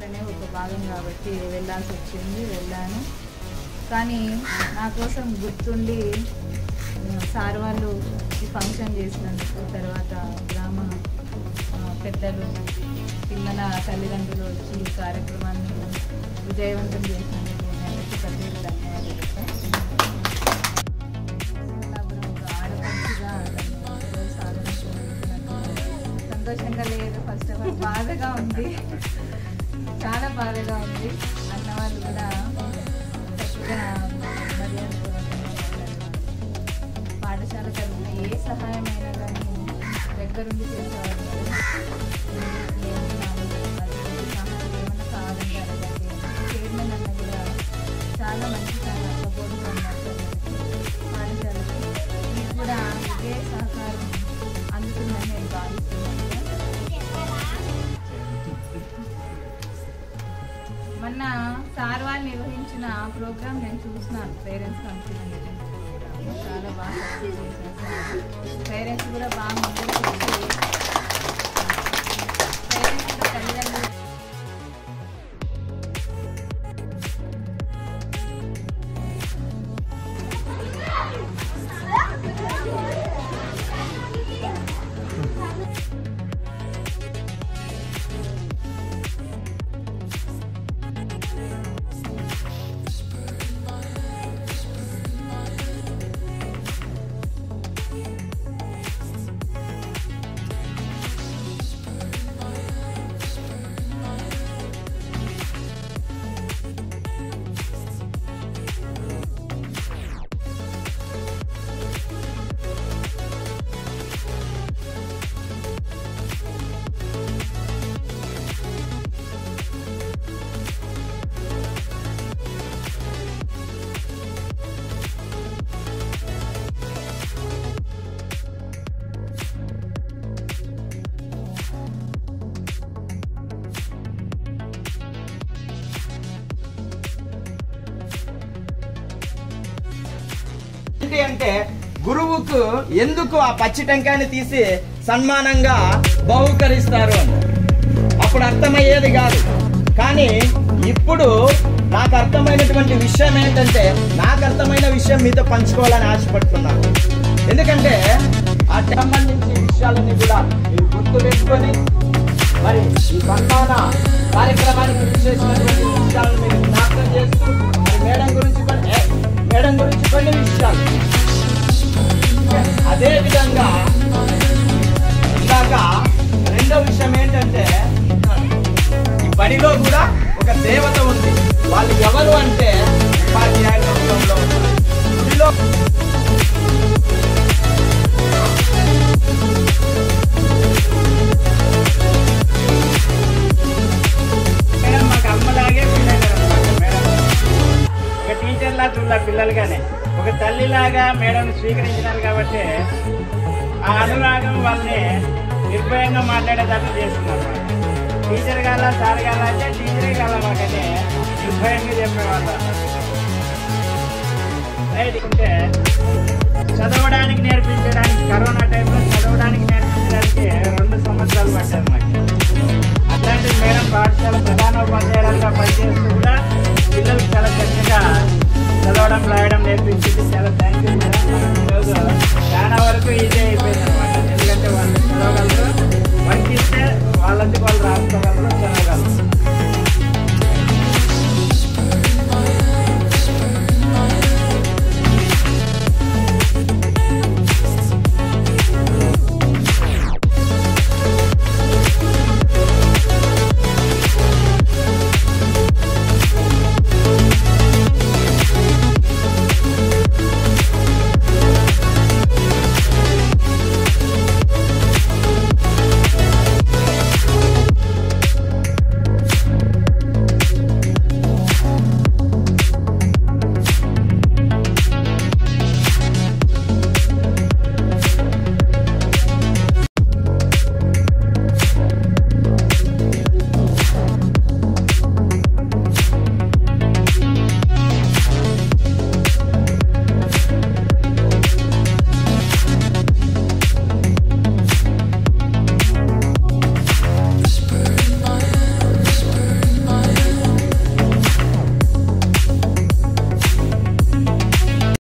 అంటేనే ఒక భాగం కాబట్టి వెళ్ళాల్సి వచ్చింది, వెళ్ళాను. కానీ నా కోసం గుర్తుండి సార్ వాళ్ళు ఈ ఫంక్షన్ చేసినందుకు, తర్వాత గ్రామ పెద్దలు, పిల్లల తల్లిదండ్రులు వచ్చి ఈ కార్యక్రమాన్ని విజయవంతం చేసినందుకు నేను ప్రత్యేక ధన్యవాదాలు చెప్తాను. ఒక ఆడపడుచుగా సంతోషంగా లేదు, ఫస్ట్ ఆఫ్ ఆల్ బాధగా ఉంది, చాలా బాధగా ఉంది. అన్నవాళ్ళు కూడా చక్కగా పాఠశాల తరఫున ఏ సహాయమైనా కానీ దగ్గరుండి చేసేవాళ్ళు. సహాయం ఏమైనా కావాలంటే అడగండి. చైర్మన్ అన్న కూడా చాలా మంచి సపోర్ట్ ఉన్నారు పాఠశాలకి. మీకు కూడా ఇదే సహకారం అందుతుందని నేను భావిస్తున్నాను. మొన్న సార్ వాళ్ళు నిర్వహించిన ప్రోగ్రామ్ నేను చూసినాను, పేరెంట్స్ కౌన్సిలింగ్ చాలా బాగా సక్సెస్ చేశారు. పేరెంట్స్ కూడా బాగా ముందుకు పేరెంట్స్ కూడా తల్లిదండ్రులు అంటే గురువుకు ఎందుకు ఆ పచ్చి టెంకాయని తీసి సన్మానంగా బహుకరిస్తారు అని అప్పుడు అర్థమయ్యేది కాదు. కానీ ఇప్పుడు నాకు అర్థమైనటువంటి విషయం ఏంటంటే, నాకు అర్థమైన విషయం మీతో పంచుకోవాలని ఆశపడుతున్నాను. ఎందుకంటే ఆ సంబంధించిన విషయాలన్నీ కూడా మీరు గుర్తు పెట్టుకొని మరి ఈ సన్మాన కార్యక్రమానికి చేసినటువంటి విషయాలను మీరు జ్ఞాపకం చేస్తూ మరి మేడం గురించి కొన్ని విషయాలు, అదే విధంగా ఇలాగా రెండో విషయం ఏంటంటే, ఈ బడిలో కూడా ఒక దేవత ఉంది. వాళ్ళు ఎవరు అంటే ఉపాధ్యాయుల రూపంలో ఉన్నారు. గుడిలో మేడం మాకు అమ్మలాగే పిల్లలు అనమాట. మేడం ఒక టీచర్లా చూడాలి పిల్లలుగానే, ఒక తల్లిలాగా మేడం స్వీకరించినారు కాబట్టి ఆ అనురాగం వాళ్ళని నిర్భయంగా మాట్లాడేటట్టు చేస్తున్నారు. టీచర్ కాల సార్ కాల అంటే టీచరే కాల మాకని నిర్భయంగా చెప్పేవాళ్ళు. అంటే చదవడానికి నేర్పించడానికి, కరోనా టైంలో చదవడానికి నేర్పించడానికి